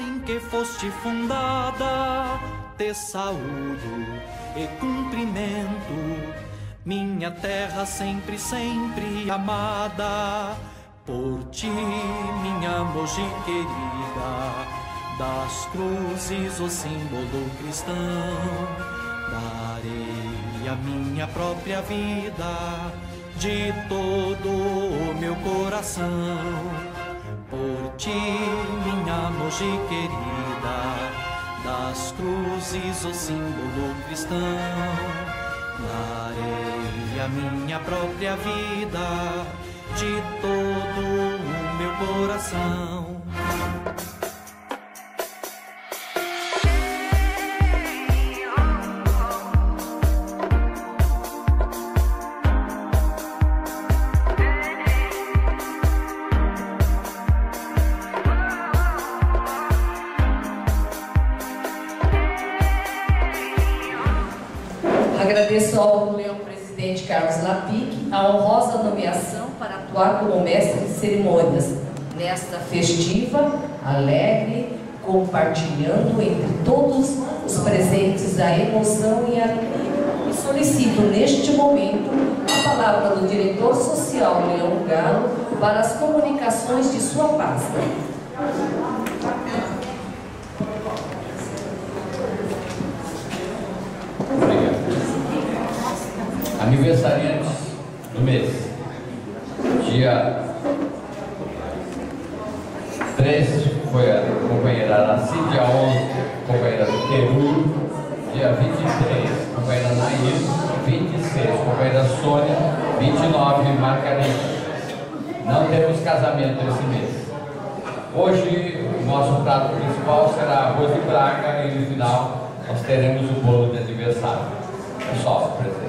em que foste fundada, te saúdo e cumprimento, minha terra sempre, sempre amada. Por ti, minha Mogi querida, das cruzes o símbolo cristão, darei a minha própria vida, de todo o meu coração. Por ti, minha Mogi querida, das cruzes o símbolo cristão, darei a minha própria vida, de todo o meu coração. Agradeço ao meu presidente Carlos Lapic a honrosa nomeação para atuar como mestre de cerimônias nesta festiva, alegre, compartilhando entre todos os presentes a emoção e a alegria. E solicito neste momento a palavra do diretor social Leão Galo para as comunicações de sua pasta. Aniversariantes do mês. Dia 3 foi a companheira Araci, dia 11, companheira Queru, dia 23, companheira Nair, 26, companheira Sônia, 29, Margarida. Não temos casamento esse mês. Hoje, o nosso prato principal será arroz de braga e no final nós teremos o bolo de aniversário. É só, presidente.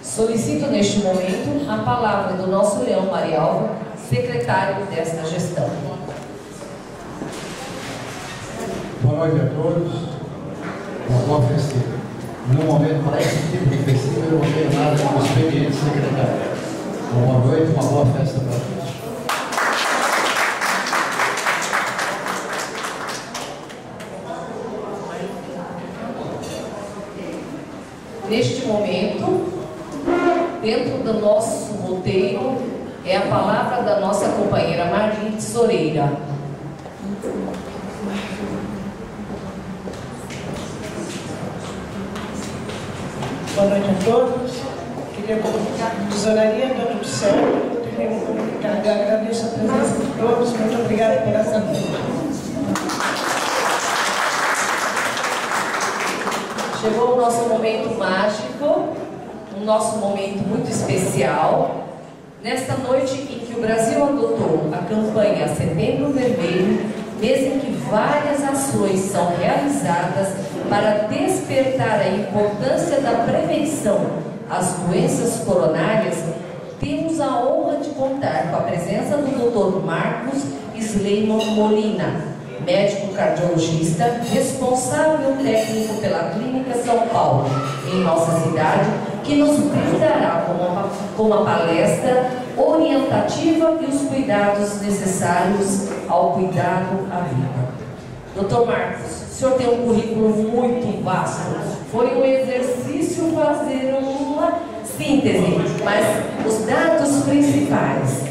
Solicito neste momento a palavra do nosso Leão Marialva, secretário desta gestão. Boa noite a todos. Uma boa festiva. No momento, para esse tipo de festiva, eu não tenho nada como experiente secretário. Boa noite, uma boa festa para todos. Neste momento, dentro do nosso roteiro, é a palavra da nossa companheira Marlene Soreira. Boa noite a todos. Queria comunicar que a tesouraria está tudo certo. Queria comunicar que agradeço a presença de todos. Muito obrigada por essa noite. Chegou o nosso momento mágico, um nosso momento muito especial. Nesta noite em que o Brasil adotou a campanha Setembro Vermelho, mês em que várias ações são realizadas para despertar a importância da prevenção às doenças coronárias, temos a honra de contar com a presença do Dr. Marcos Sleiman Molina, médico cardiologista, responsável técnico pela Clínica São Paulo, em nossa cidade, que nos brindará com uma palestra orientativa e os cuidados necessários ao cuidado à vida. Dr. Marcos, o senhor tem um currículo muito vasto. Foi um exercício fazer uma síntese, mas os dados principais.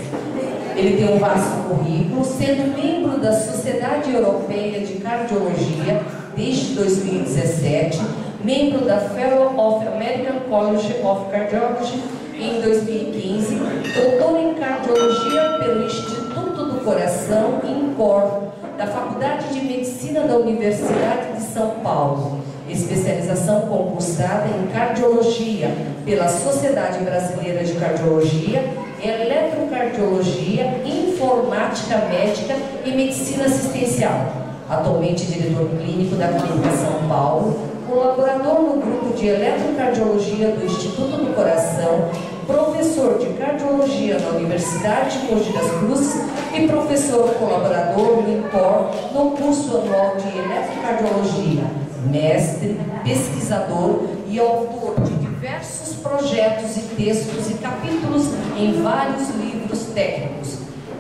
Ele tem um vasto currículo, sendo membro da Sociedade Europeia de Cardiologia desde 2017, membro da Fellow of American College of Cardiology em 2015, doutor em Cardiologia pelo Instituto do Coração INCOR, da Faculdade de Medicina da Universidade de São Paulo, especialização concursada em Cardiologia pela Sociedade Brasileira de Cardiologia, Eletrocardiologia, Informática Médica e Medicina Assistencial. Atualmente diretor clínico da Clínica São Paulo, colaborador no grupo de Eletrocardiologia do Instituto do Coração, professor de Cardiologia na Universidade de Mogi das Cruzes e professor colaborador no INCOR no curso anual de Eletrocardiologia, mestre, pesquisador e autor de diversos projetos e textos e capítulos em vários livros técnicos.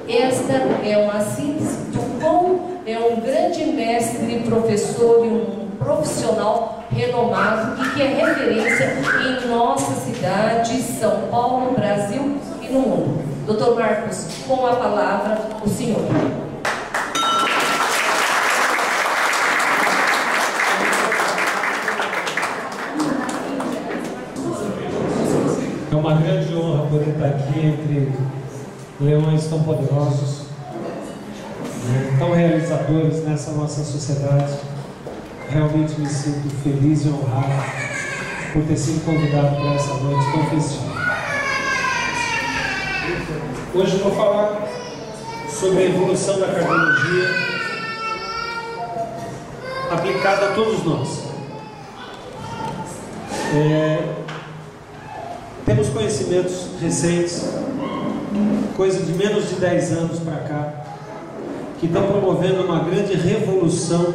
Esta é uma síntese do quão é um grande mestre, professor e um profissional renomado e que é referência em nossa cidade, São Paulo, Brasil e no mundo. Dr. Marcos, com a palavra, o senhor. É uma grande honra poder estar aqui entre leões tão poderosos, tão realizadores nessa nossa sociedade. Realmente me sinto feliz e honrado por ter sido convidado para essa noite tão festiva. Hoje eu vou falar sobre a evolução da cardiologia aplicada a todos nós. Temos conhecimentos recentes, coisa de menos de 10 anos para cá, que estão promovendo uma grande revolução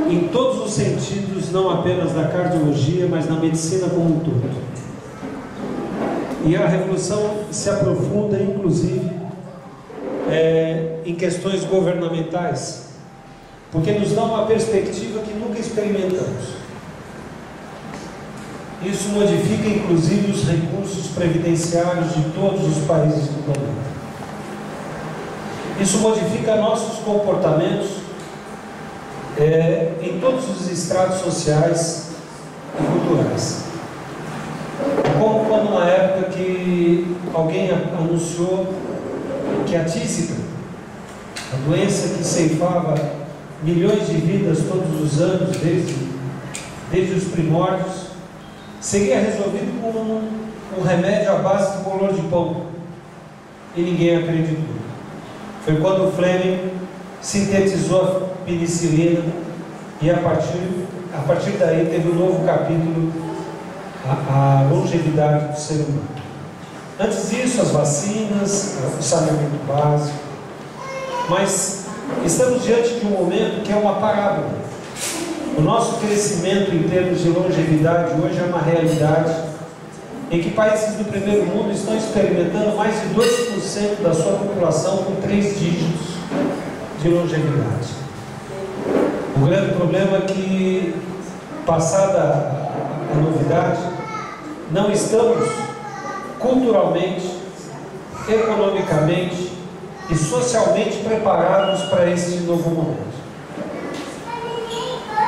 em todos os sentidos, não apenas da cardiologia, mas na medicina como um todo. E a revolução se aprofunda, inclusive, em questões governamentais, porque nos dá uma perspectiva que nunca experimentamos. Isso modifica, inclusive, os recursos previdenciários de todos os países do planeta. Isso modifica nossos comportamentos em todos os estratos sociais e culturais. Como quando na época que alguém anunciou que a tísica, a doença que ceifava milhões de vidas todos os anos, desde os primórdios, seria resolvido com um remédio à base de bolor de pão. E ninguém acreditou. Foi quando o Fleming sintetizou a penicilina e a partir daí teve um novo capítulo, a longevidade do ser humano. Antes disso, as vacinas, o saneamento básico. Mas estamos diante de um momento que é uma parábola. O nosso crescimento em termos de longevidade hoje é uma realidade em que países do primeiro mundo estão experimentando mais de 2% da sua população com 3 dígitos de longevidade. O grande problema é que, passada a novidade, não estamos culturalmente, economicamente e socialmente preparados para este novo momento.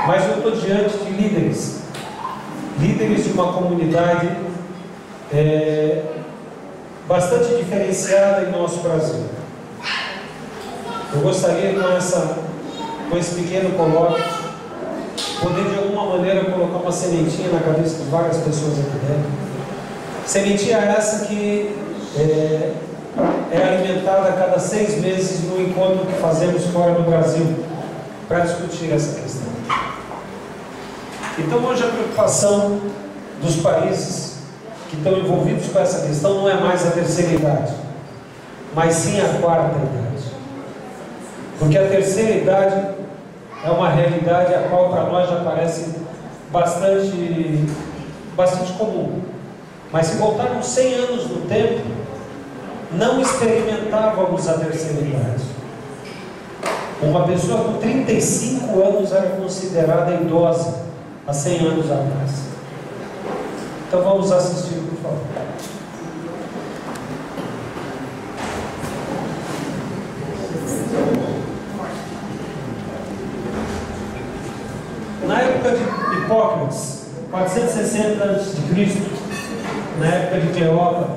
Mas eu estou diante de líderes de uma comunidade bastante diferenciada em nosso Brasil. Eu gostaria, com esse pequeno colóquio, poder de alguma maneira colocar uma sementinha na cabeça de várias pessoas aqui dentro. Sementinha essa que é alimentada a cada 6 meses no encontro que fazemos fora do Brasil para discutir essa questão. Então hoje a preocupação dos países que estão envolvidos com essa questão não é mais a terceira idade, mas sim a quarta idade. Porque a terceira idade é uma realidade a qual para nós já parece bastante comum. Mas se voltarmos 100 anos no tempo, não experimentávamos a terceira idade. Uma pessoa com 35 anos era considerada idosa há 100 anos atrás. Então vamos assistir, por favor. Na época de Hipócrates, 460 a.C., na época de Cleópatra,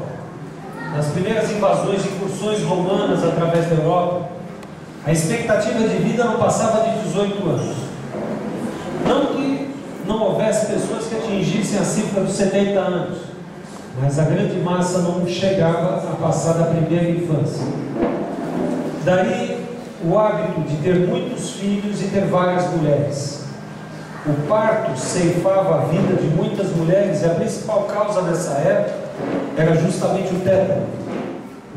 nas primeiras invasões e incursões romanas através da Europa, a expectativa de vida não passava de 18 anos. Não que não houvesse pessoas que atingissem a cifra dos 70 anos, mas a grande massa não chegava a passar da primeira infância. Daí o hábito de ter muitos filhos e ter várias mulheres. O parto ceifava a vida de muitas mulheres e a principal causa nessa época era justamente o tétano.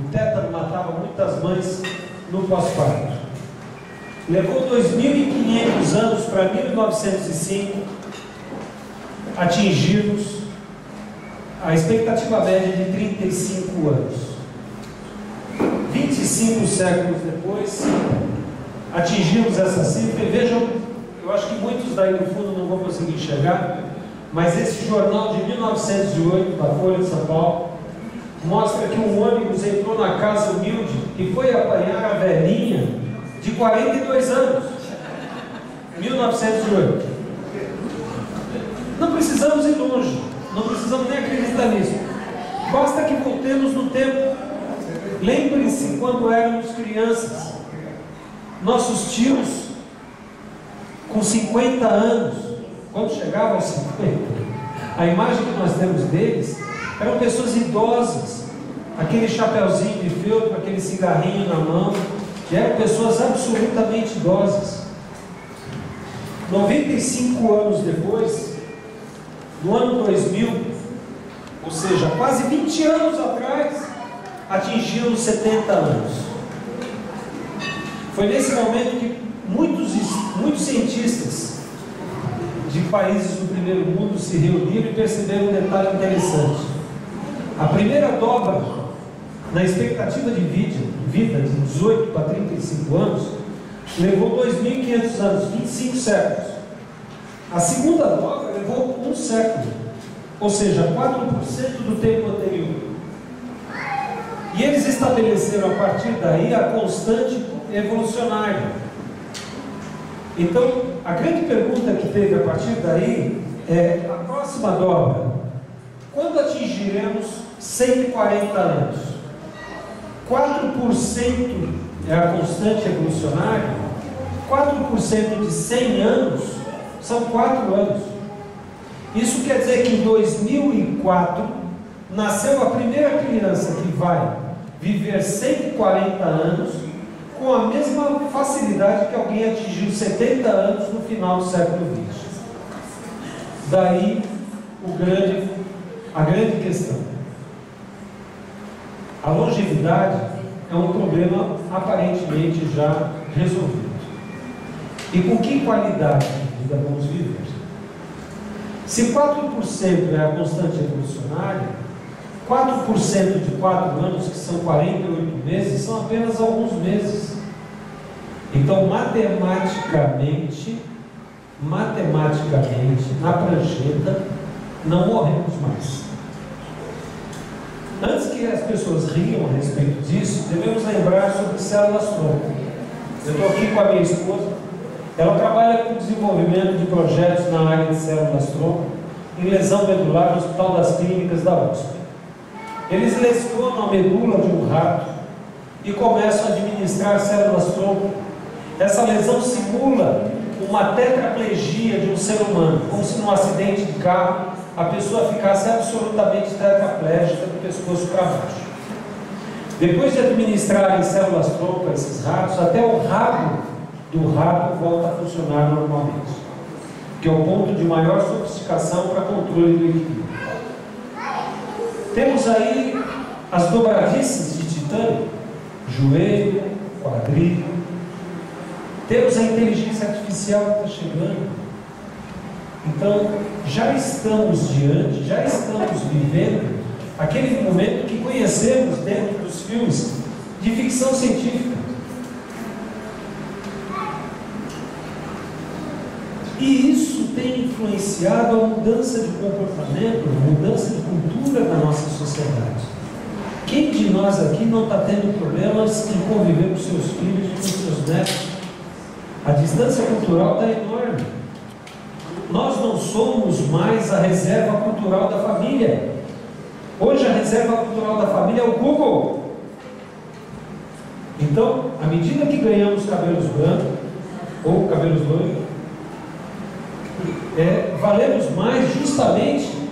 O tétano matava muitas mães no pós-parto. Levou 2.500 anos para 1905 atingirmos a expectativa média de 35 anos. 25 séculos depois, atingimos essa cifra. E vejam, eu acho que muitos daí no fundo não vão conseguir enxergar, mas esse jornal de 1908, da Folha de São Paulo, mostra que um ônibus entrou na casa humilde e foi apanhar a velhinha de 42 anos. 1908. Não precisamos ir longe, não precisamos nem acreditar nisso. Basta que voltemos no tempo. Lembrem-se quando éramos crianças. Nossos tios, com 50 anos, quando chegavam aos 50, a imagem que nós temos deles eram pessoas idosas, aquele chapeuzinho de feltro, aquele cigarrinho na mão, que eram pessoas absolutamente idosas. 95 anos depois, no ano 2000, ou seja, quase 20 anos atrás, atingiram 70 anos. Foi nesse momento que muitos cientistas de países do primeiro mundo se reuniram e perceberam um detalhe interessante. A primeira dobra na expectativa de vida de 18 para 35 anos levou 2.500 anos, 25 séculos. A segunda dobra levou um século, ou seja, 4% do tempo anterior. E eles estabeleceram a partir daí a constante evolucionária. Então, a grande pergunta que teve a partir daí é: a próxima dobra, quando atingiremos 140 anos? 4% é a constante evolucionária. 4% de 100 anos são 4 anos. Isso quer dizer que em 2004 nasceu a primeira criança que vai viver 140 anos com a mesma facilidade que alguém atingiu 70 anos no final do século XX. Daí a grande questão. A longevidade é um problema aparentemente já resolvido. E com que qualidade de vida vamos viver? Se 4% é a constante evolucionária, 4% de 4 anos, que são 48 meses, são apenas alguns meses. Então, matematicamente, na prancheta, não morremos mais. Antes que as pessoas riam a respeito disso, devemos lembrar sobre células-tronco. Eu estou aqui com a minha esposa. Ela trabalha com desenvolvimento de projetos na área de células-tronco em lesão medular no Hospital das Clínicas da USP. Eles lesionam a medula de um rato e começam a administrar células-tronco. Essa lesão simula uma tetraplegia de um ser humano, como se num acidente de carro a pessoa ficasse absolutamente tetraplégica do pescoço para baixo. Depois de administrarem células-tronco a esses ratos, até o rabo do rato volta a funcionar normalmente, que é o ponto de maior sofisticação para controle do equilíbrio. Temos aí as dobradiças de titânio, joelho, quadril. Temos a inteligência artificial que está chegando. Então, já estamos vivendo aquele momento que conhecemos dentro dos filmes de ficção científica. E isso tem influenciado a mudança de comportamento, a mudança de cultura na nossa sociedade. Quem de nós aqui não está tendo problemas em conviver com seus filhos e com seus netos? A distância cultural está enorme. Nós não somos mais a reserva cultural da família. Hoje a reserva cultural da família é o Google. Então, à medida que ganhamos cabelos brancos ou cabelos loiros, valemos mais justamente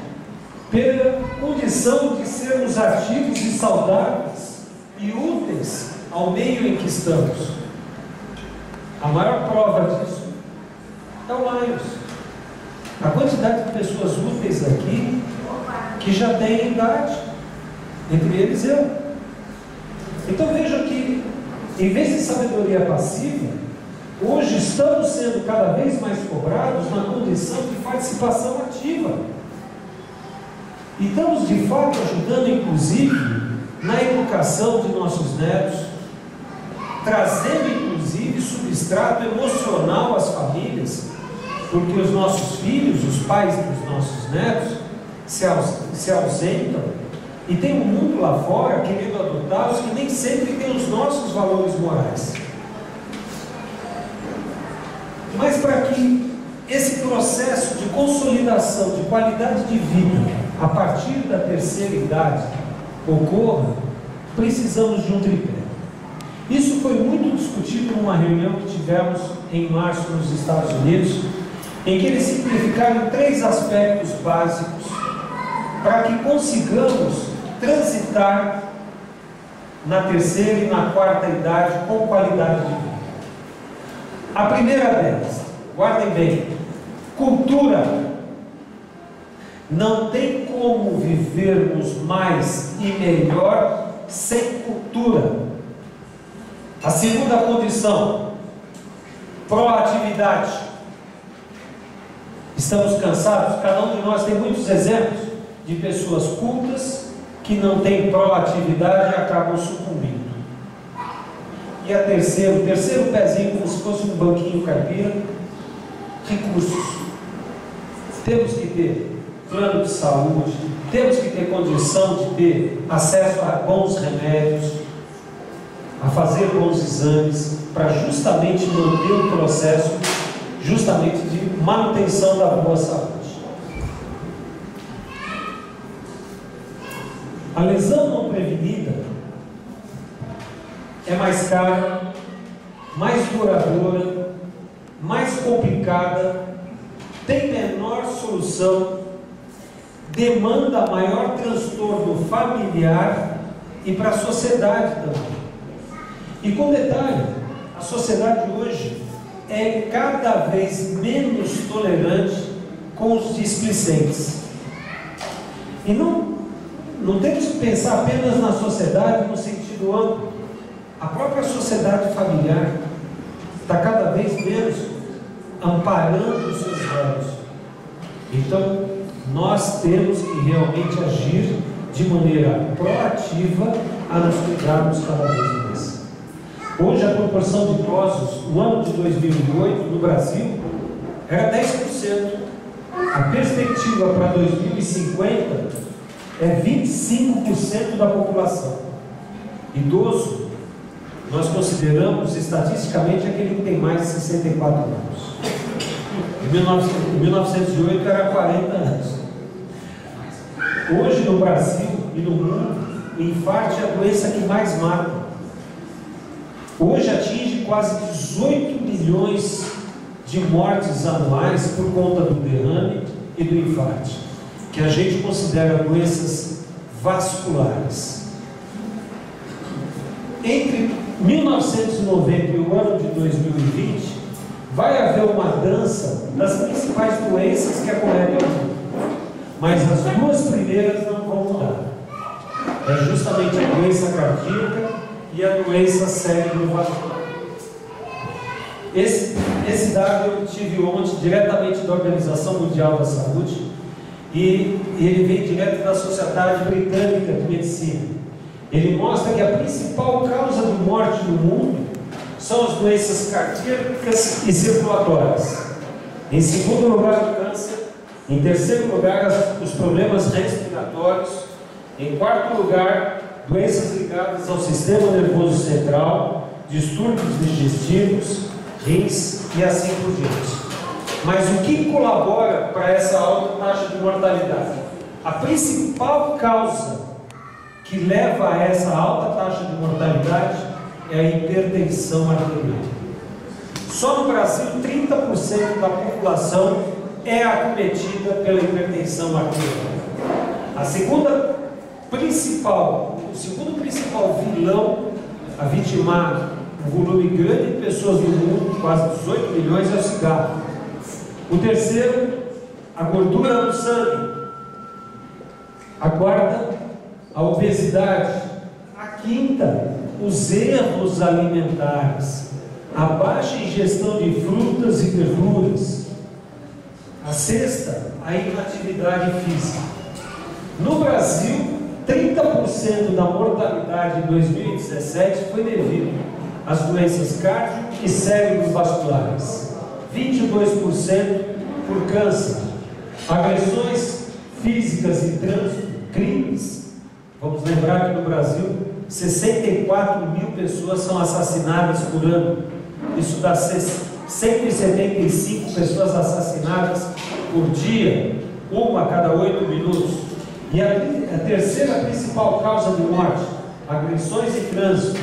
pela condição de sermos ativos e saudáveis e úteis ao meio em que estamos. A maior prova disso é o Lions. A quantidade de pessoas úteis aqui que já têm idade, entre eles eu. Então vejam que, em vez de sabedoria passiva, hoje estamos sendo cada vez mais cobrados na condição de participação ativa. E estamos de fato ajudando, inclusive, na educação de nossos netos, trazendo inclusive substrato emocional às famílias, porque os nossos filhos, os pais dos nossos netos, se ausentam e tem um mundo lá fora querendo adotá-los que nem sempre tem os nossos valores morais. Mas para que esse processo de consolidação de qualidade de vida a partir da terceira idade ocorra, precisamos de um tripé. Isso foi muito discutido numa reunião que tivemos em março nos Estados Unidos, em que eles simplificaram 3 aspectos básicos para que consigamos transitar na terceira e na quarta idade com qualidade de vida. A primeira delas, guardem bem, cultura. Não tem como vivermos mais e melhor sem cultura. A segunda condição, proatividade. Estamos cansados? Cada um de nós tem muitos exemplos de pessoas cultas que não têm proatividade e acabam sucumbindo. E o terceiro pezinho, como se fosse um banquinho caipira, recursos. Temos que ter plano de saúde, temos que ter condição de ter acesso a bons remédios, a fazer bons exames, para justamente manter o processo justamente de manutenção da boa saúde. A lesão não prevenida é mais cara, mais duradoura, mais complicada, tem menor solução, demanda maior transtorno familiar e para a sociedade também. E com detalhe, a sociedade hoje é cada vez menos tolerante com os displicentes. E não temos que pensar apenas na sociedade no sentido amplo. A própria sociedade familiar está cada vez menos amparando os seus velhos. Então, nós temos que realmente agir de maneira proativa a nos cuidarmos cada vez mais. Hoje, a proporção de idosos no ano de 2008 no Brasil era 10%. A perspectiva para 2050 é 25% da população. Idoso, nós consideramos estatisticamente aquele que tem mais de 64 anos. Em 1908 era 40 anos. Hoje no Brasil e no mundo, o infarto é a doença que mais mata. Hoje atinge quase 18 milhões de mortes anuais por conta do derrame e do infarto, que a gente considera doenças vasculares. Entre 1990 e o ano de 2020, vai haver uma dança das principais doenças que acometem o mundo, mas as 2 primeiras não vão mudar. É justamente a doença cardíaca e a doença cerebrovascular. Esse dado eu tive ontem diretamente da Organização Mundial da Saúde, e ele vem direto da Sociedade Britânica de Medicina. Ele mostra que a principal causa de morte no mundo são as doenças cardíacas e circulatórias. Em segundo lugar, o câncer. Em terceiro lugar, os problemas respiratórios. Em quarto lugar, doenças ligadas ao sistema nervoso central, distúrbios digestivos, rins e assim por diante. Mas o que colabora para essa alta taxa de mortalidade? A principal causa que leva a essa alta taxa de mortalidade é a hipertensão arterial. Só no Brasil, 30% da população é acometida pela hipertensão arterial. O segundo principal vilão a vitimar um volume grande de pessoas no mundo, quase 18 milhões, é o cigarro. O terceiro, a gordura no sangue. A quarta, a obesidade. A quinta, os erros alimentares, a baixa ingestão de frutas e verduras. A sexta, a inatividade física. No Brasil, 30% da mortalidade em 2017 foi devido às doenças cardio e cérebrovasculares, 22% por câncer, agressões físicas e trânsito, crimes. Vamos lembrar que no Brasil 64 mil pessoas são assassinadas por ano. Isso dá 175 pessoas assassinadas por dia, uma a cada 8 minutos. E a terceira principal causa de morte, agressões e trânsito.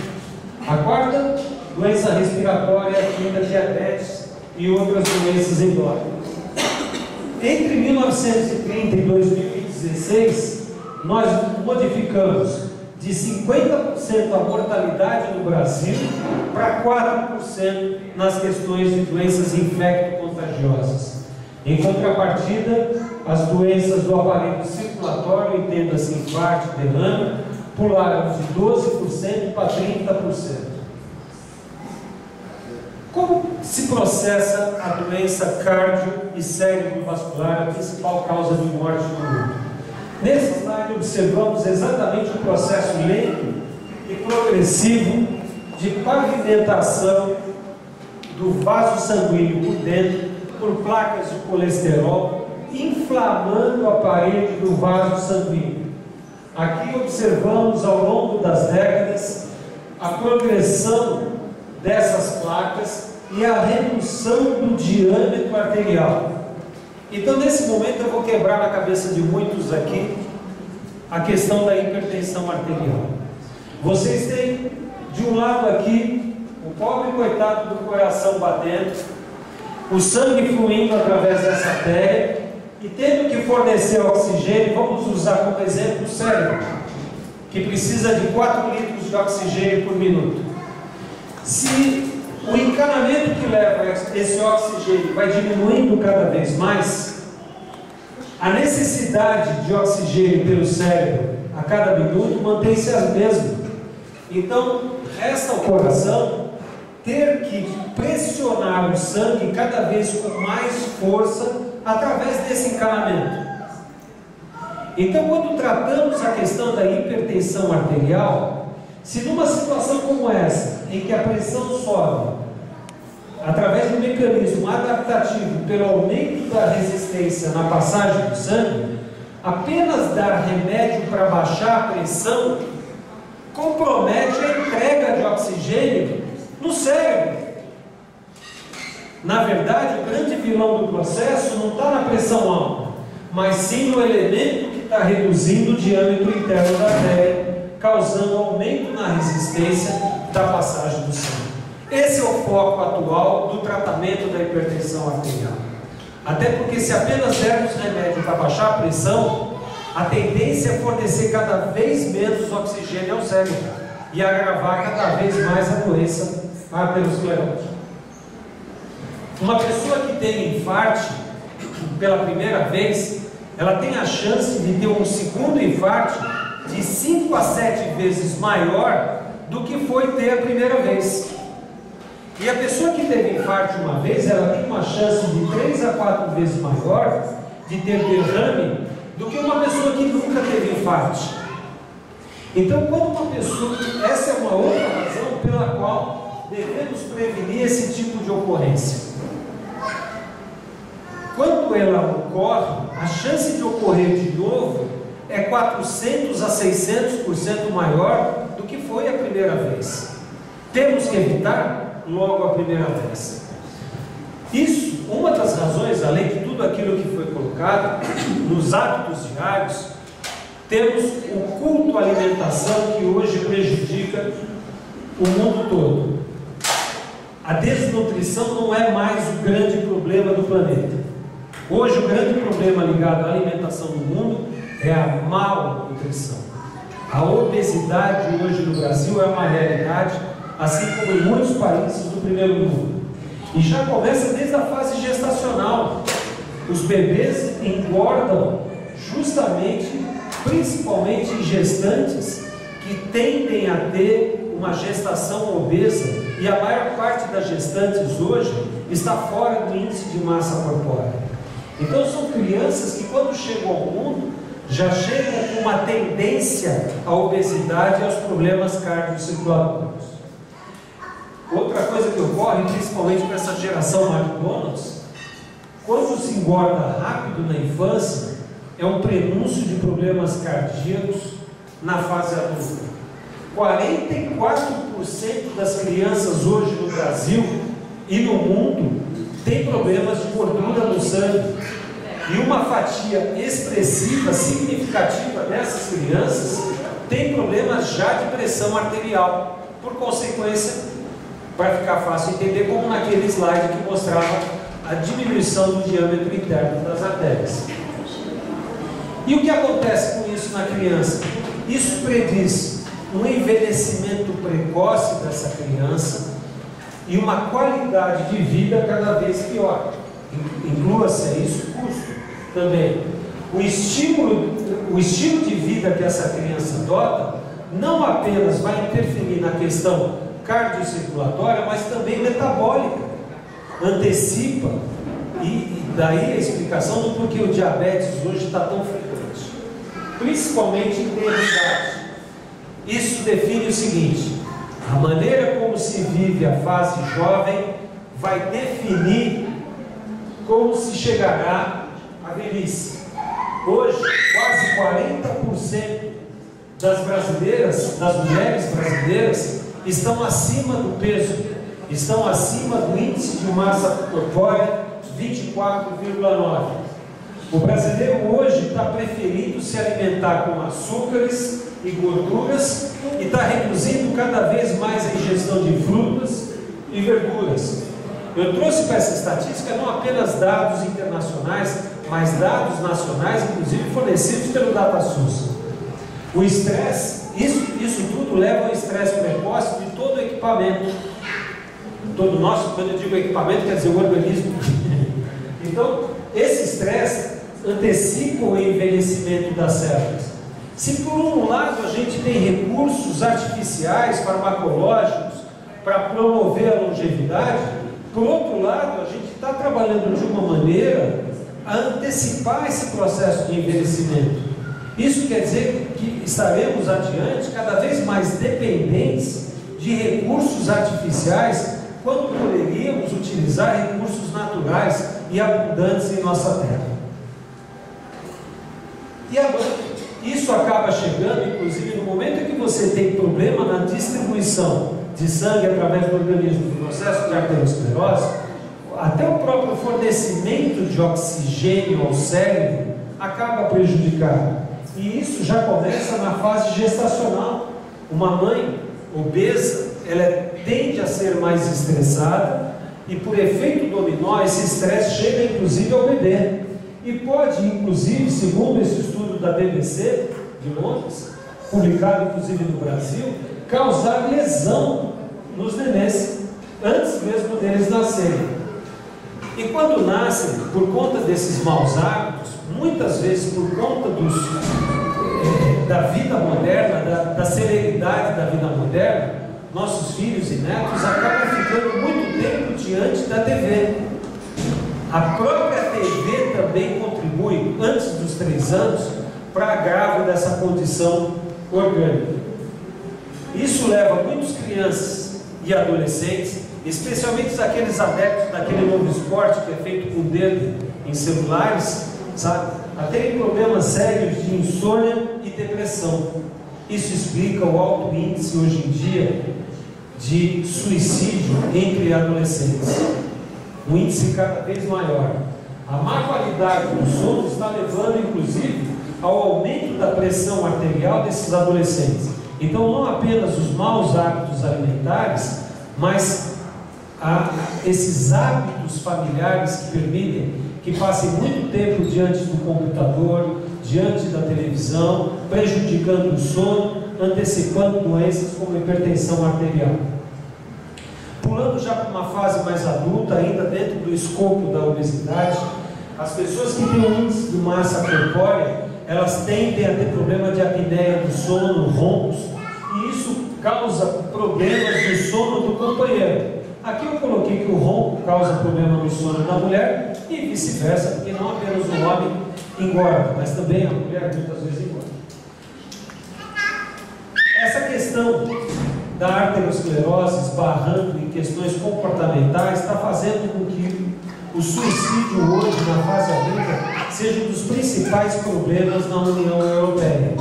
A quarta, doença respiratória, a quinta, diabetes e outras doenças endócrinas. Entre 1930 e 2016, nós modificamos de 50% a mortalidade no Brasil para 4% nas questões de doenças infecto-contagiosas. Em contrapartida, as doenças do aparelho circulatório, entenda-se infarto, derrame, pularam de 12% para 30%. Como se processa a doença cardio e cérebrovascular, a principal causa de morte no mundo? Nesse slide observamos exatamente o processo lento e progressivo de pavimentação do vaso sanguíneo por dentro por placas de colesterol, inflamando a parede do vaso sanguíneo. Aqui observamos ao longo das décadas a progressão dessas placas e a redução do diâmetro arterial. Então, nesse momento, eu vou quebrar na cabeça de muitos aqui a questão da hipertensão arterial. Vocês têm, de um lado aqui, o pobre coitado do coração batendo, o sangue fluindo através dessa artéria e tendo que fornecer oxigênio. Vamos usar como exemplo o cérebro, que precisa de 4 litros de oxigênio por minuto. Se o encanamento que leva esse oxigênio vai diminuindo cada vez mais, a necessidade de oxigênio pelo cérebro a cada minuto mantém-se a mesma. Então, esta coração ter que pressionar o sangue cada vez com mais força através desse encanamento. Então, quando tratamos a questão da hipertensão arterial, se numa situação como essa, em que a pressão sobe, através do mecanismo adaptativo pelo aumento da resistência na passagem do sangue, apenas dar remédio para baixar a pressão compromete a entrega de oxigênio no cérebro. Na verdade, o grande vilão do processo não está na pressão alta, mas sim no elemento que está reduzindo o diâmetro interno da artéria, causando aumento na resistência da passagem do sangue. Esse é o foco atual do tratamento da hipertensão arterial. Até porque, se apenas dermos remédio para baixar a pressão, a tendência é fornecer cada vez menos oxigênio ao cérebro e agravar cada vez mais a doença arteriosclerótica. Uma pessoa que tem infarto pela primeira vez, ela tem a chance de ter um segundo infarto de 5 a 7 vezes maior do que foi ter a primeira vez. E a pessoa que teve infarto uma vez, ela tem uma chance de 3 a 4 vezes maior de ter derrame do que uma pessoa que nunca teve infarto. Então, quando uma pessoa, essa é uma outra razão pela qual devemos prevenir esse tipo de ocorrência. Quando ela ocorre, a chance de ocorrer de novo é 400 a 600% maior do que foi a primeira vez. Temos que evitar logo a primeira vez. Isso, uma das razões, além de tudo aquilo que foi colocado, nos hábitos diários, temos o culto à alimentação que hoje prejudica o mundo todo. A desnutrição não é mais o grande problema do planeta. Hoje o grande problema ligado à alimentação no mundo é a malnutrição. A obesidade hoje no Brasil é uma realidade, assim como em muitos países do primeiro mundo. E já começa desde a fase gestacional. Os bebês engordam justamente, principalmente em gestantes que tendem a ter uma gestação obesa, e a maior parte das gestantes hoje está fora do índice de massa corpórea. Então são crianças que, quando chegam ao mundo, já chegam com uma tendência à obesidade e aos problemas cardiocirculatórios. Outra coisa que ocorre, principalmente com essa geração McDonald's, quando se engorda rápido na infância, é um prenúncio de problemas cardíacos na fase adulta. 44% das crianças hoje no Brasil e no mundo têm problemas de gordura no sangue. E uma fatia expressiva, significativa dessas crianças tem problemas já de pressão arterial. Por consequência, vai ficar fácil entender, como naquele slide que mostrava a diminuição do diâmetro interno das artérias. E o que acontece com isso na criança? Isso prediz um envelhecimento precoce dessa criança e uma qualidade de vida cada vez pior. Inclua-se a isso o custo também. O estilo de vida que essa criança adota não apenas vai interferir na questão cardiocirculatória, mas também metabólica. Antecipa, e daí a explicação do porquê o diabetes hoje está tão frequente, principalmente em idade. Isso define o seguinte: a maneira como se vive a fase jovem vai definir como se chegará à velhice. Hoje, quase 40% das brasileiras, das mulheres brasileiras, estão acima do peso, estão acima do índice de massa corpórea 24,9. O brasileiro hoje está preferindo se alimentar com açúcares e gorduras e está reduzindo cada vez mais a ingestão de frutas e verduras. Eu trouxe para essa estatística não apenas dados internacionais, mas dados nacionais, inclusive fornecidos pelo DataSUS. O estresse, isso tudo leva ao estresse precoce de todo o equipamento. Todo nosso, quando eu digo equipamento, quer dizer o organismo. Então, esse estresse antecipa o envelhecimento das células. Se por um lado a gente tem recursos artificiais, farmacológicos, para promover a longevidade, por outro lado, a gente está trabalhando de uma maneira a antecipar esse processo de envelhecimento. Isso quer dizer que estaremos adiante cada vez mais dependentes de recursos artificiais, quando poderíamos utilizar recursos naturais e abundantes em nossa terra. E isso acaba chegando, inclusive, no momento em que você tem problema na distribuição de sangue através do organismo, do processo de arteriosclerose, até o próprio fornecimento de oxigênio ao cérebro acaba prejudicado. E isso já começa na fase gestacional. Uma mãe obesa, ela tende a ser mais estressada e, por efeito dominó, esse estresse chega inclusive ao bebê. E pode, inclusive, segundo esse estudo da BBC de Londres, publicado inclusive no Brasil, causar lesão nos nenês, antes mesmo deles nascerem. E quando nascem, por conta desses maus hábitos, muitas vezes por conta da vida moderna, da celeridade da vida moderna, nossos filhos e netos acabam ficando muito tempo diante da TV. A própria TV também contribui, antes dos 3 anos, para agravo dessa condição orgânica. Isso leva muitas crianças e adolescentes, especialmente aqueles adeptos daquele novo esporte que é feito com o dedo em celulares, sabe, a terem problemas sérios de insônia e depressão. Isso explica o alto índice hoje em dia de suicídio entre adolescentes, um índice cada vez maior. A má qualidade do sono está levando, inclusive, ao aumento da pressão arterial desses adolescentes. Então, não apenas os maus hábitos alimentares, mas esses hábitos familiares que permitem que passem muito tempo diante do computador, diante da televisão, prejudicando o sono, antecipando doenças como hipertensão arterial. Pulando já para uma fase mais adulta, ainda dentro do escopo da obesidade, as pessoas que têm um índice de massa corpórea, elas tendem a ter problema de apneia do sono, roncos, e isso causa problemas no sono do companheiro. Aqui eu coloquei que o ronco causa problema no sono da mulher e vice-versa, porque não apenas o homem engorda, mas também a mulher muitas vezes engorda. Essa questão da arteriosclerose esbarrando em questões comportamentais está fazendo com que o suicídio hoje, na fase adulta, seja um dos principais problemas na União Europeia.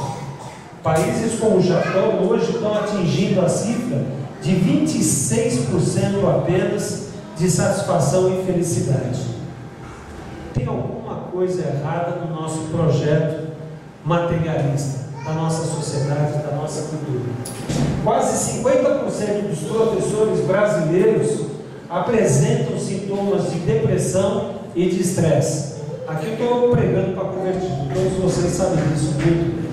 Países como o Japão hoje estão atingindo a cifra de 26% apenas de satisfação e felicidade. Tem alguma coisa errada no nosso projeto materialista, da nossa sociedade, da nossa cultura. Quase 50% dos professores brasileiros apresentam sintomas de depressão e de estresse. Aqui eu estou pregando para convertido, todos vocês sabem disso muito bem.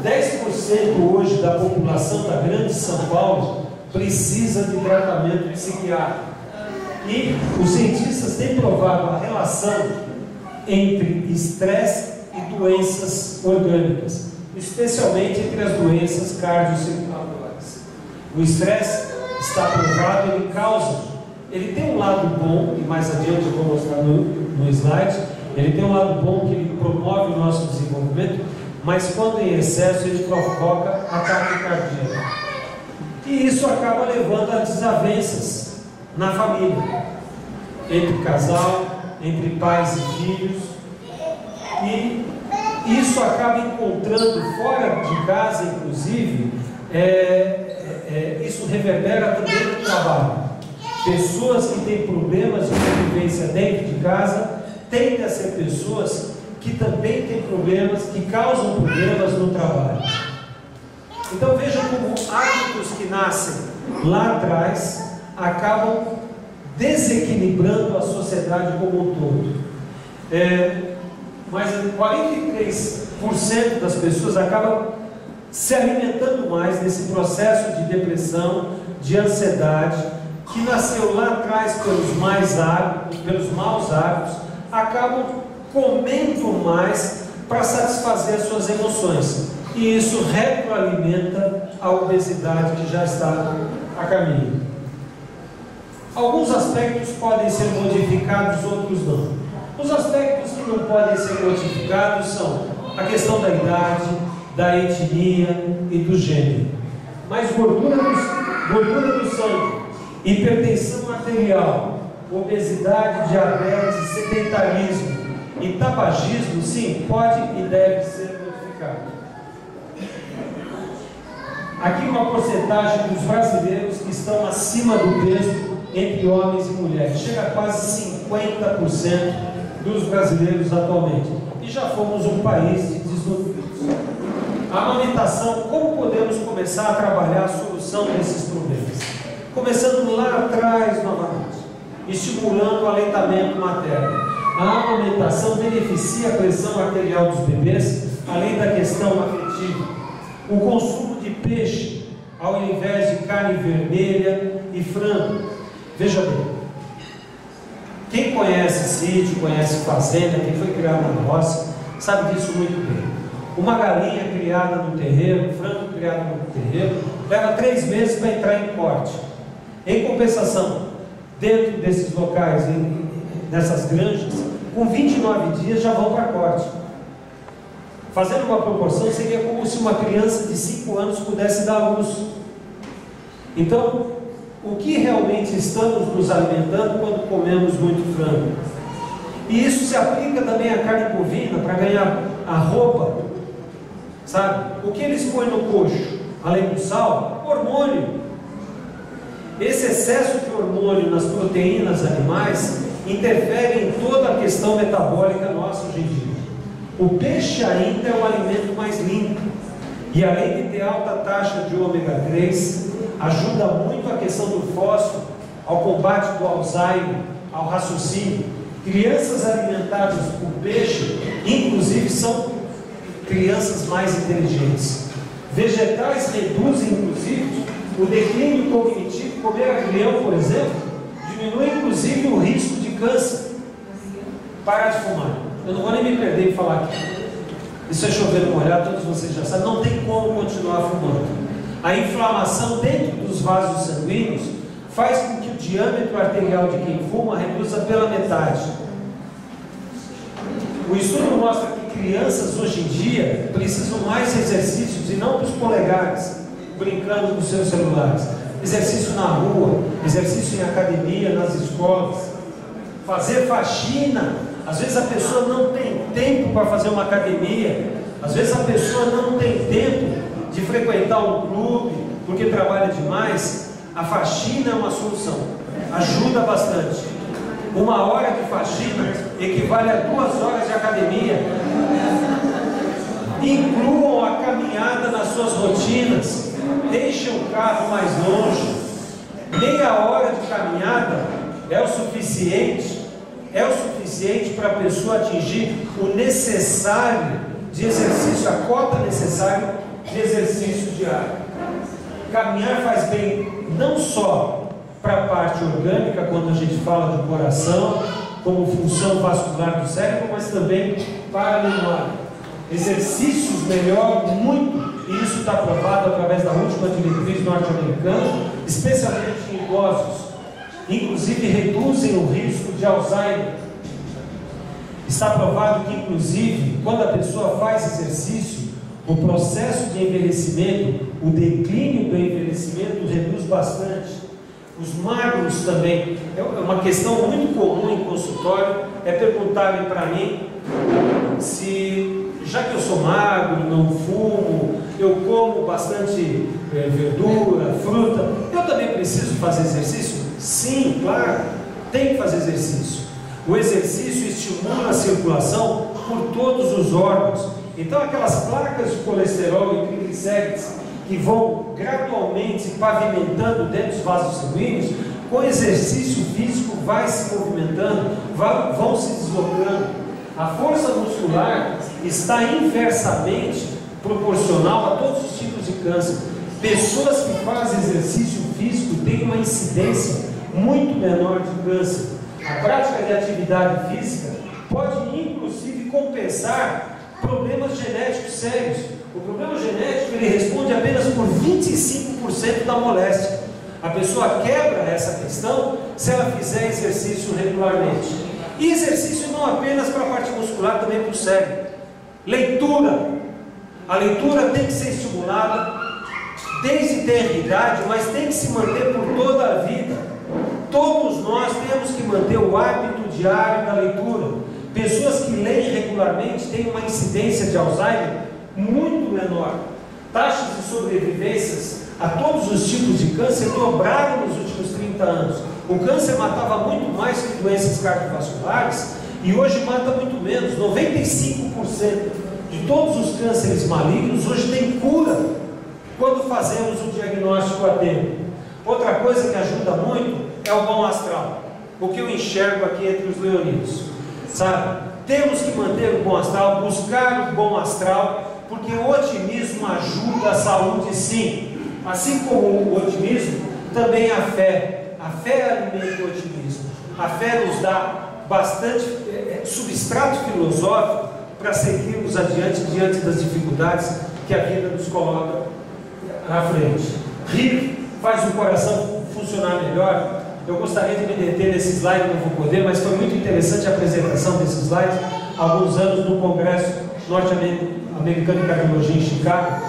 10% hoje da população da grande São Paulo precisa de tratamento psiquiátrico. E os cientistas têm provado a relação entre estresse e doenças orgânicas, especialmente entre as doenças cardiocirculatórias. O estresse está provado, ele tem um lado bom, e mais adiante eu vou mostrar no slide, ele tem um lado bom que ele promove o nosso desenvolvimento, mas quando em excesso ele provoca ataque cardíaco. E isso acaba levando a desavenças na família, entre casal, entre pais e filhos, e isso acaba encontrando fora de casa, inclusive, isso reverbera também no trabalho. Pessoas que têm problemas de convivência dentro de casa tendem a ser pessoas que também têm problemas, que causam problemas no trabalho. Então veja como hábitos que nascem lá atrás acabam desequilibrando a sociedade como um todo. Mas 43% das pessoas acabam se alimentando mais desse processo de depressão, de ansiedade, que nasceu lá atrás pelos maus hábitos, acabam comendo mais para satisfazer as suas emoções. E isso retroalimenta a obesidade que já está a caminho. Alguns aspectos podem ser modificados, outros não. Os aspectos que não podem ser modificados são a questão da idade, da etnia e do gênero. Mas gordura do sangue, hipertensão arterial, obesidade, diabetes, sedentarismo e tabagismo, sim, pode e deve ser modificado. Aqui uma porcentagem dos brasileiros que estão acima do peso entre homens e mulheres. Chega a quase 50% dos brasileiros atualmente. E já fomos um país de desnutridos. A amamentação, como podemos começar a trabalhar a solução desses problemas? Começando lá atrás novamente, estimulando o aleitamento materno. A amamentação beneficia a pressão arterial dos bebês, além da questão afetiva. O consumo de peixe, ao invés de carne vermelha e frango. Veja bem, quem conhece sítio, conhece fazenda, quem foi criado na roça, sabe disso muito bem. Uma galinha criada no terreiro, um frango criado no terreiro, leva 3 meses para entrar em corte. Em compensação, dentro desses locais, nessas granjas, com 29 dias já vão para corte. Fazendo uma proporção, seria como se uma criança de 5 anos pudesse dar à luz. Então, o que realmente estamos nos alimentando quando comemos muito frango? E isso se aplica também à carne bovina, para ganhar a roupa, sabe? O que eles põem no coxo, além do sal? Hormônio. Esse excesso de hormônio nas proteínas animais interfere em toda a questão metabólica nossa hoje em dia. O peixe ainda é o alimento mais limpo, e além de ter alta taxa de ômega 3, ajuda muito a questão do fósforo, ao combate do Alzheimer, ao raciocínio. Crianças alimentadas por peixe, inclusive, são crianças mais inteligentes. Vegetais reduzem, inclusive, o declínio cognitivo. Comer agrião, por exemplo, diminui, inclusive, o risco de câncer. Parar de fumar. Eu não vou nem me perder em falar aqui. Isso é chover no molhado, todos vocês já sabem. Não tem como continuar fumando. A inflamação dentro dos vasos sanguíneos faz com que o diâmetro arterial de quem fuma reduza pela metade. O estudo mostra que crianças hoje em dia precisam mais exercícios e não dos polegares, brincando com seus celulares. Exercício na rua, exercício em academia, nas escolas, fazer faxina. Às vezes a pessoa não tem tempo para fazer uma academia, às vezes a pessoa não tem tempo de frequentar um clube, porque trabalha demais. A faxina é uma solução, ajuda bastante. 1 hora de faxina equivale a 2 horas de academia. Incluam a caminhada nas suas rotinas, deixem o carro mais longe. Meia hora de caminhada é o suficiente para a pessoa atingir o necessário de exercício, a cota necessária de exercício diário. Caminhar faz bem não só para a parte orgânica, quando a gente fala do coração, como função vascular do cérebro, mas também para a memória. Exercícios melhoram muito, e isso está provado através da última diretriz norte-americana, especialmente em idosos. Inclusive reduzem o risco de Alzheimer. Está provado que, inclusive, quando a pessoa faz exercício, o processo de envelhecimento, o declínio do envelhecimento reduz bastante. Os magros também. É uma questão muito comum em consultório, é perguntarem para mim se, já que eu sou magro, não fumo, eu como bastante verdura, fruta, eu também preciso fazer exercício? Sim, claro, tem que fazer exercício. O exercício estimula a circulação por todos os órgãos. Então aquelas placas de colesterol e triglicérides que vão gradualmente se pavimentando dentro dos vasos sanguíneos, com exercício físico vai se movimentando, vão se deslocando. A força muscular está inversamente proporcional a todos os tipos de câncer. Pessoas que fazem exercício físico têm uma incidência muito menor de câncer. A prática de atividade física pode inclusive compensar problemas genéticos sérios. O problema genético ele responde apenas por 25% da moléstia. A pessoa quebra essa questão se ela fizer exercício regularmente. E exercício não apenas para a parte muscular, também para o cérebro. Leitura. A leitura tem que ser estimulada desde ter idade, mas tem que se manter por toda a vida. Todos nós temos que manter o hábito diário da leitura. Pessoas que leem regularmente têm uma incidência de Alzheimer muito menor. Taxas de sobrevivências a todos os tipos de câncer dobraram nos últimos 30 anos. O câncer matava muito mais que doenças cardiovasculares e hoje mata muito menos. 95% de todos os cânceres malignos hoje tem cura quando fazemos o diagnóstico a tempo. Outra coisa que ajuda muito é o bom astral. O que eu enxergo aqui entre os leoninos, sabe? Temos que manter o bom astral, buscar o bom astral, porque o otimismo ajuda a saúde, sim. Assim como o otimismo, também a fé. A fé alimenta o otimismo. A fé nos dá bastante substrato filosófico para seguirmos adiante diante das dificuldades que a vida nos coloca na frente. Rir faz o coração funcionar melhor. Eu gostaria de me deter nesse slide, não vou poder, mas foi muito interessante a apresentação desse slide há alguns anos no Congresso Norte-Americano de Cardiologia em Chicago,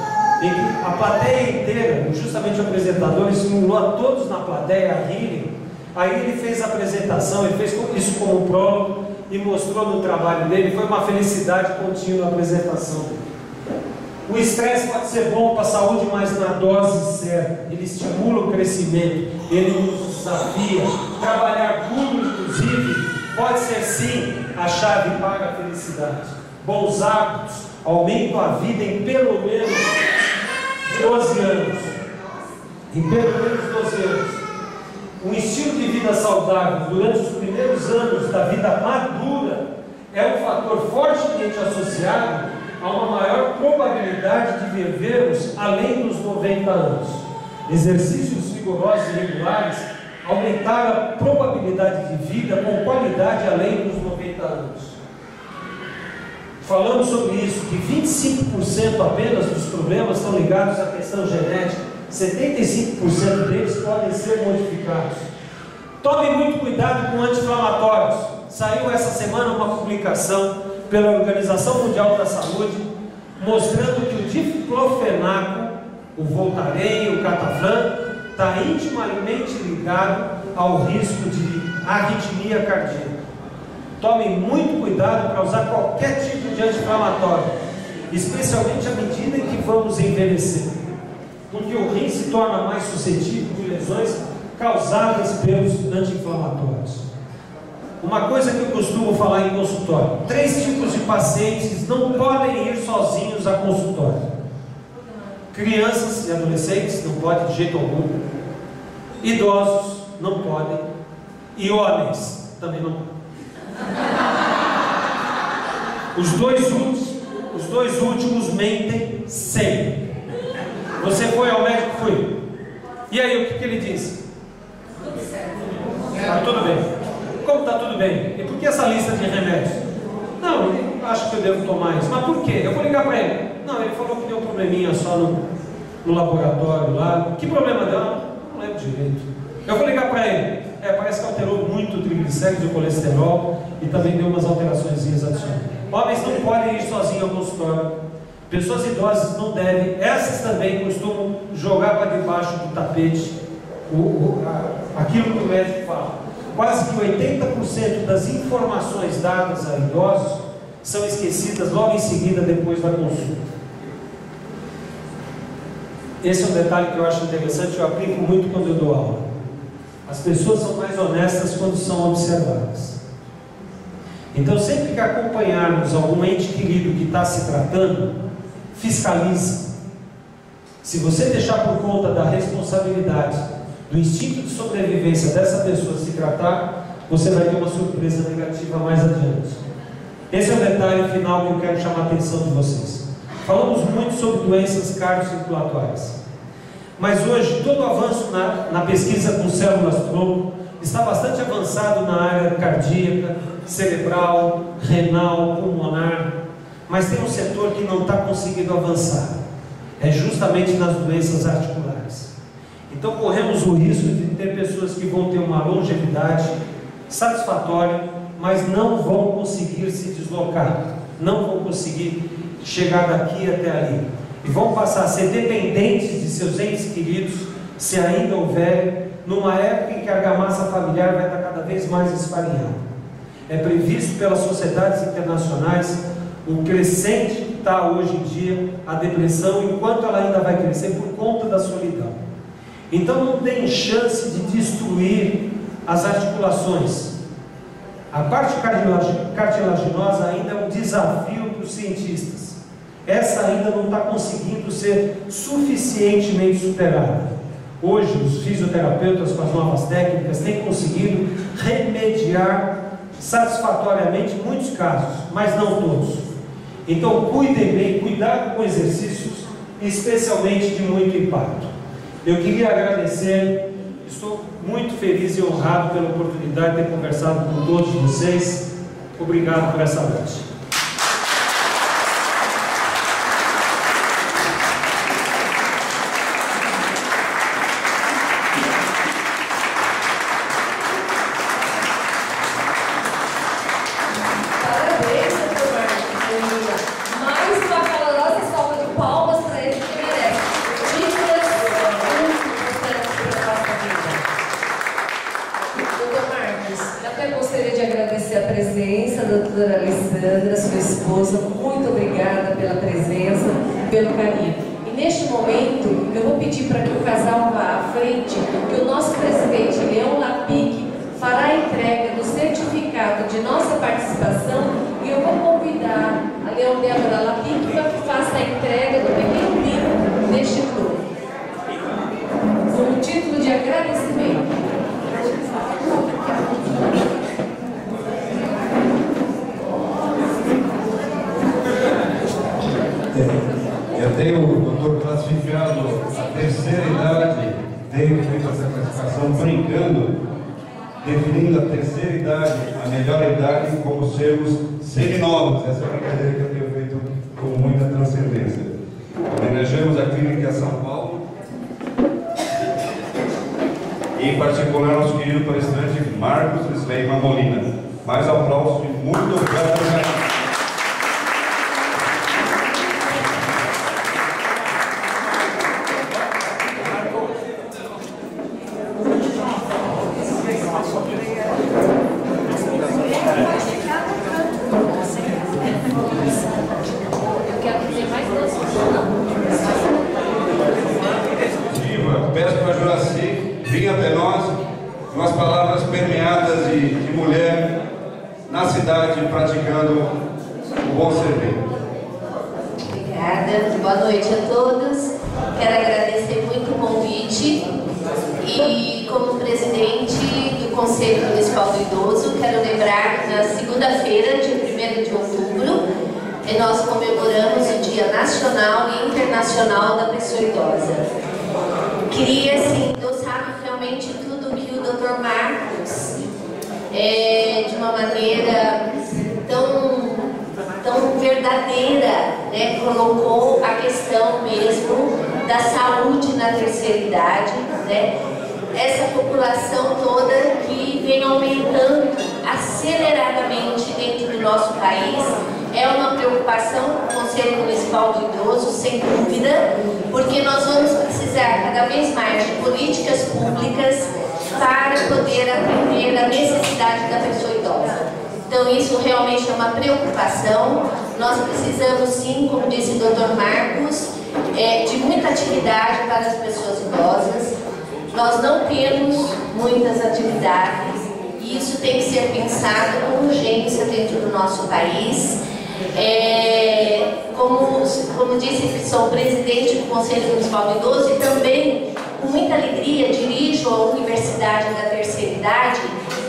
em que a plateia inteira, justamente o apresentador, estimulou a todos na plateia a rirem. Aí ele fez a apresentação, ele fez isso como prólogo e mostrou no trabalho dele. Foi uma felicidade contínua a apresentação. O estresse pode ser bom para a saúde, mas na dose certa. Ele estimula o crescimento, ele nos desafia. Trabalhar duro, inclusive, pode ser sim a chave para a felicidade. Bons hábitos aumentam a vida em pelo menos 12 anos. Em pelo menos 12 anos. Um estilo de vida saudável durante os primeiros anos da vida madura é um fator fortemente associado a uma maior probabilidade de vivermos além dos 90 anos. Exercícios vigorosos e regulares aumentaram a probabilidade de vida com qualidade além dos 90 anos. Falamos sobre isso, que 25% apenas dos problemas estão ligados à questão genética. 75% deles podem ser modificados. Tome muito cuidado com anti-inflamatórios. Saiu essa semana uma publicação pela Organização Mundial da Saúde, mostrando que o diclofenaco, o Voltaren, o Cataflam, está intimamente ligado ao risco de arritmia cardíaca. Tomem muito cuidado para usar qualquer tipo de anti-inflamatório, especialmente à medida em que vamos envelhecer, porque o rim se torna mais suscetível de lesões causadas pelos anti-inflamatórios. Uma coisa que eu costumo falar em consultório: 3 tipos de pacientes não podem ir sozinhos a consultório. Crianças e adolescentes não podem de jeito algum. Idosos não podem. E homens também não podem. Os dois últimos mentem sempre. Você foi ao médico? Fui. E aí, o que ele disse? Tudo certo. Está tudo bem. Como está tudo bem? E por que essa lista de remédios? Não, eu acho que eu devo tomar isso. Mas por quê? Eu vou ligar para ele. Não, ele falou que deu um probleminha só no laboratório lá. Que problema deu? Não lembro direito. Eu vou ligar para ele. Parece que alterou muito o triglicérides e o colesterol e também deu umas alterações adicionais. Homens não podem ir sozinhos ao consultório. Pessoas idosas não devem. Essas também costumam jogar para debaixo do tapete aquilo que o médico fala. Quase que 80% das informações dadas a idosos são esquecidas logo em seguida, depois da consulta. Esse é um detalhe que eu acho interessante, eu aplico muito quando eu dou aula. As pessoas são mais honestas quando são observadas. Então, sempre que acompanharmos algum ente querido que está se tratando, fiscalize. Se você deixar por conta da responsabilidade, do instinto de sobrevivência dessa pessoa se tratar, você vai ter uma surpresa negativa mais adiante. Esse é o detalhe final que eu quero chamar a atenção de vocês. Falamos muito sobre doenças cardiocirculatórias, mas hoje todo o avanço na pesquisa com células-tronco está bastante avançado na área cardíaca, cerebral, renal, pulmonar, mas tem um setor que não está conseguindo avançar, é justamente nas doenças articulares. Então corremos o risco de ter pessoas que vão ter uma longevidade satisfatória, mas não vão conseguir se deslocar, não vão conseguir chegar daqui até ali, e vão passar a ser dependentes de seus entes queridos, se ainda houver, numa época em que a argamassa familiar vai estar cada vez mais esfarinhada. É previsto pelas sociedades internacionais o crescente que está hoje em dia a depressão, enquanto ela ainda vai crescer por conta da solidão. Então não tem chance de destruir as articulações. A parte cartilaginosa ainda é um desafio para os cientistas. Essa ainda não está conseguindo ser suficientemente superada. Hoje os fisioterapeutas com as novas técnicas têm conseguido remediar satisfatoriamente muitos casos, mas não todos. Então cuidem bem, cuidado com exercícios, especialmente de muito impacto. Eu queria agradecer, estou muito feliz e honrado pela oportunidade de ter conversado com todos vocês. Obrigado por essa noite. Sua esposa, muito obrigada pela presença, pelo carinho. E neste momento, eu vou pedir para que o casal vá à frente, que o nosso presidente Leão Lapic fará a entrega do certificado de nossa participação, e eu vou convidar a Leão Débora Lapic para que faça a entrega do pequeno livro deste grupo, com o título de agradecimento. Eu tenho, doutor, classificado a terceira idade, tenho feito essa classificação brincando, definindo a terceira idade, a melhor idade, como sermos seminovos. Essa é a brincadeira que eu tenho feito com muita transcendência. Homenageamos a Clínica São Paulo e, em particular, nosso querido palestrante Marcos Sleima Molina. Mais aplausos e muito obrigado. agora, peço para a Juraci vir até nós com as palavras permeadas de mulher na cidade praticando o bom serviço. Obrigada, boa noite a todos. Quero agradecer muito o convite e, como presidente do Conselho Municipal do Idoso, quero lembrar que na segunda-feira, dia 1º de outubro, nós comemoramos o Dia Nacional e Internacional da Pessoa Idosa. Queria, assim, endossar realmente tudo que o Dr. Marcos, de uma maneira tão verdadeira, né, colocou a questão mesmo da saúde na terceira idade, né? Essa população toda que vem aumentando aceleradamente dentro do nosso país é uma preocupação do Conselho Municipal do Idoso, sem dúvida, porque nós vamos precisar cada vez mais de políticas públicas para poder atender a necessidade da pessoa idosa. Então isso realmente é uma preocupação. Nós precisamos sim, como disse o Dr. Marcos, de muita atividade para as pessoas idosas. Nós não temos muitas atividades e isso tem que ser pensado com urgência dentro do nosso país. Como disse, sou presidente do Conselho Municipal do Idoso e também, com muita alegria, dirijo a Universidade da Terceira Idade.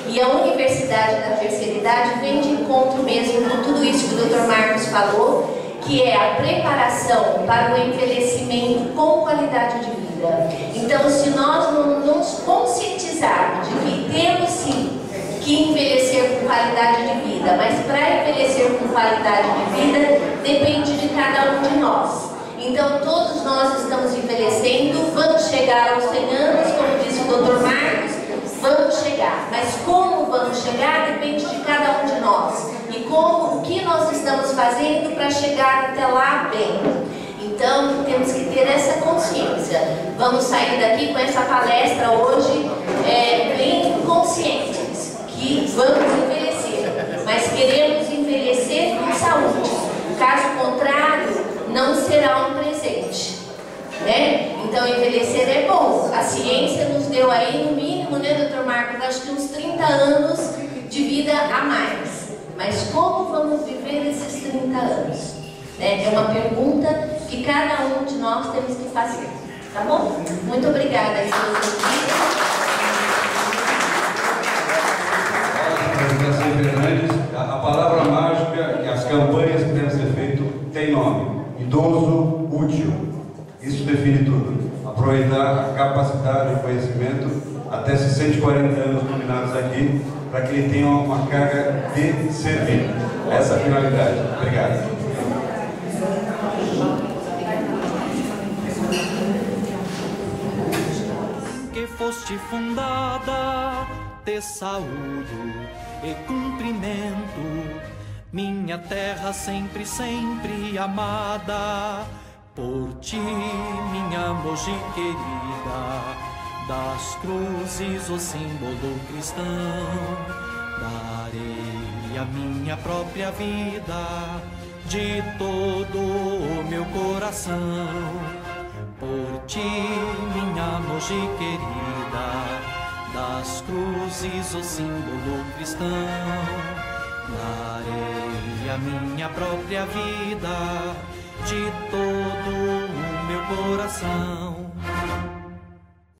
E a Universidade da Terceira Idade vem de encontro mesmo com tudo isso que o Dr. Marcos falou, que é a preparação para o envelhecimento com qualidade de vida. Então, se nós não nos conscientizarmos de que temos sim que envelhecer com qualidade de vida, mas para envelhecer com qualidade de vida depende de cada um de nós. Então, todos nós estamos envelhecendo, vamos chegar aos 100 anos, como disse o Dr. Marcos, vamos chegar, mas como vamos chegar depende de cada um de nós e o que nós estamos fazendo para chegar até lá bem. Então temos que ter essa consciência. Vamos sair daqui com essa palestra hoje bem conscientes que vamos envelhecer, mas queremos envelhecer com saúde. Caso contrário, não será um presente, né? Então envelhecer é bom. A ciência nos deu aí no mínimo, né, Dr. Marcos, acho que uns 30 anos de vida a mais. Mas como vamos viver esses 30 anos? É uma pergunta que cada um de nós temos que fazer, tá bom? Muito obrigada aí pelos ouvintes. A palavra mágica e as campanhas que devem ser feitas tem nome: idoso útil. Isso define tudo. Aproveitar a capacidade e o conhecimento até 140 anos nominados aqui, para que ele tenha uma carga de servir. Essa é a finalidade. Obrigado. Que foste fundada, te saúdo e cumprimento, minha terra sempre, sempre amada. Por ti, minha Mogi querida, das cruzes o símbolo cristão, darei a minha própria vida, de todo o meu coração. Por ti, minha Mogi querida, das cruzes o símbolo cristão, darei a minha própria vida, de todo o meu coração.